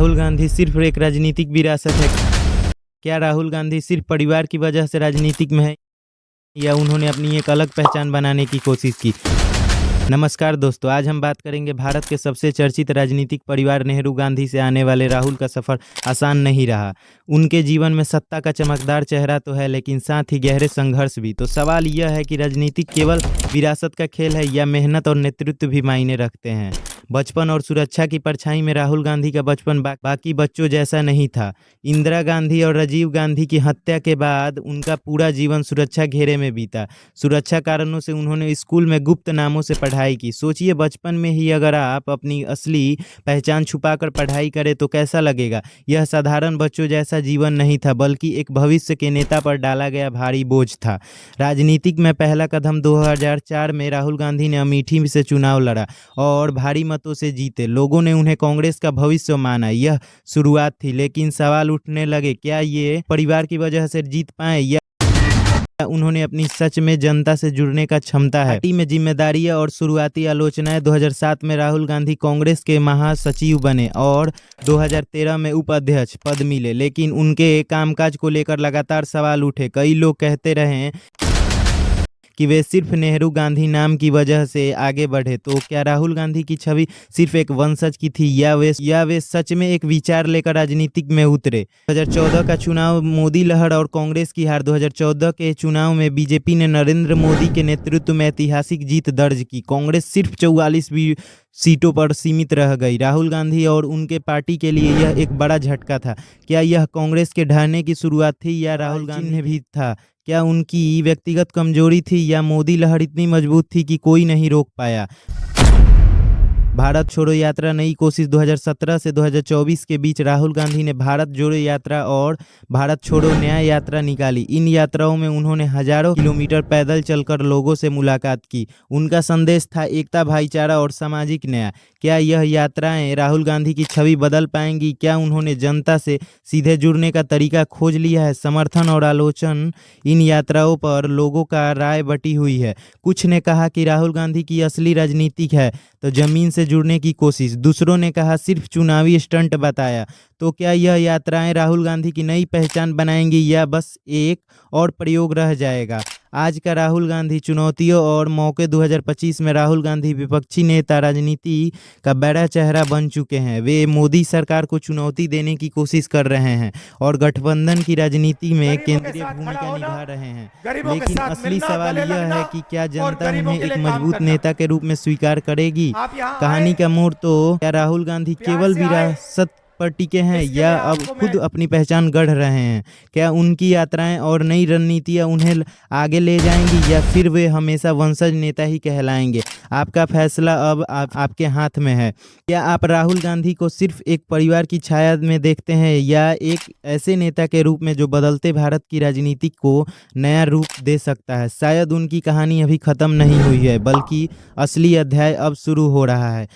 राहुल गांधी सिर्फ एक राजनीतिक विरासत है? क्या राहुल गांधी सिर्फ परिवार की वजह से राजनीतिक में है या उन्होंने अपनी एक अलग पहचान बनाने की कोशिश की? नमस्कार दोस्तों, आज हम बात करेंगे भारत के सबसे चर्चित राजनीतिक परिवार नेहरू गांधी से आने वाले राहुल का सफ़र आसान नहीं रहा। उनके जीवन में सत्ता का चमकदार चेहरा तो है, लेकिन साथ ही गहरे संघर्ष भी। तो सवाल यह है कि राजनीति केवल विरासत का खेल है या मेहनत और नेतृत्व भी मायने रखते हैं। बचपन और सुरक्षा की परछाई में राहुल गांधी का बचपन बाकी बच्चों जैसा नहीं था। इंदिरा गांधी और राजीव गांधी की हत्या के बाद उनका पूरा जीवन सुरक्षा घेरे में बीता। सुरक्षा कारणों से उन्होंने स्कूल में गुप्त नामों से पढ़ाई की। सोचिए, बचपन में ही अगर आप अपनी असली पहचान छुपाकर पढ़ाई करें तो कैसा लगेगा। यह साधारण बच्चों जैसा जीवन नहीं था, बल्कि एक भविष्य के नेता पर डाला गया भारी बोझ था। राजनीतिक में पहला कदम 2004 में राहुल गांधी ने अमेठी से चुनाव लड़ा और भारी मतों से जीते। लोगों ने उन्हें कांग्रेस का भविष्य माना। यह शुरुआत थी, लेकिन सवाल उठने लगे, क्या ये परिवार की वजह से जीत पाए या उन्होंने अपनी सच में जनता से जुड़ने का क्षमता है। पार्टी में जिम्मेदारियां और शुरुआती आलोचनाएं। 2007 में राहुल गांधी कांग्रेस के महासचिव बने और 2013 में उपाध्यक्ष पद मिले, लेकिन उनके कामकाज को लेकर लगातार सवाल उठे। कई लोग कहते रहे कि वे सिर्फ नेहरू गांधी नाम की वजह से आगे बढ़े। तो क्या राहुल गांधी की छवि सिर्फ एक वंशज की थी या वे सच में एक विचार लेकर राजनीतिक में उतरे? 2014 का चुनाव, मोदी लहर और कांग्रेस की हार। 2014 के चुनाव में बीजेपी ने नरेंद्र मोदी के नेतृत्व में ऐतिहासिक जीत दर्ज की। कांग्रेस सिर्फ 44 सीटों पर सीमित रह गई। राहुल गांधी और उनके पार्टी के लिए यह एक बड़ा झटका था। क्या यह कांग्रेस के ढहने की शुरुआत थी या राहुल गांधी भी था? क्या उनकी व्यक्तिगत कमजोरी थी या मोदी लहर इतनी मजबूत थी कि कोई नहीं रोक पाया? भारत छोड़ो यात्रा नई कोशिश। 2017 से 2024 के बीच राहुल गांधी ने भारत जोड़ो यात्रा और भारत छोड़ो न्याय यात्रा निकाली। इन यात्राओं में उन्होंने हजारों किलोमीटर पैदल चलकर लोगों से मुलाकात की। उनका संदेश था एकता, भाईचारा और सामाजिक न्याय। क्या यह यात्राएं राहुल गांधी की छवि बदल पाएंगी? क्या उन्होंने जनता से सीधे जुड़ने का तरीका खोज लिया है? समर्थन और आलोचना। इन यात्राओं पर लोगों का राय बटी हुई है। कुछ ने कहा कि राहुल गांधी की असली राजनीति है तो जमीन से जुड़ने की कोशिश। दूसरों ने कहा सिर्फ चुनावी स्टंट बताया। तो क्या यह यात्राएं राहुल गांधी की नई पहचान बनाएंगी या बस एक और प्रयोग रह जाएगा? आज का राहुल गांधी, चुनौतियों और मौके। 2025 में राहुल गांधी विपक्षी नेता, राजनीति का बड़ा चेहरा बन चुके हैं। वे मोदी सरकार को चुनौती देने की कोशिश कर रहे हैं और गठबंधन की राजनीति में केंद्रीय भूमिका निभा रहे हैं। लेकिन असली सवाल यह है कि क्या जनता उन्हें एक मजबूत नेता के रूप में स्वीकार करेगी? कहानी का मोड़ तो क्या राहुल गांधी केवल विरासत पर टिके हैं या अब खुद अपनी पहचान गढ़ रहे हैं? क्या उनकी यात्राएं और नई रणनीतियां उन्हें आगे ले जाएंगी या फिर वे हमेशा वंशज नेता ही कहलाएंगे? आपका फैसला अब आपके हाथ में है। क्या आप राहुल गांधी को सिर्फ एक परिवार की छाया में देखते हैं या एक ऐसे नेता के रूप में जो बदलते भारत की राजनीति को नया रूप दे सकता है? शायद उनकी कहानी अभी खत्म नहीं हुई है, बल्कि असली अध्याय अब शुरू हो रहा है।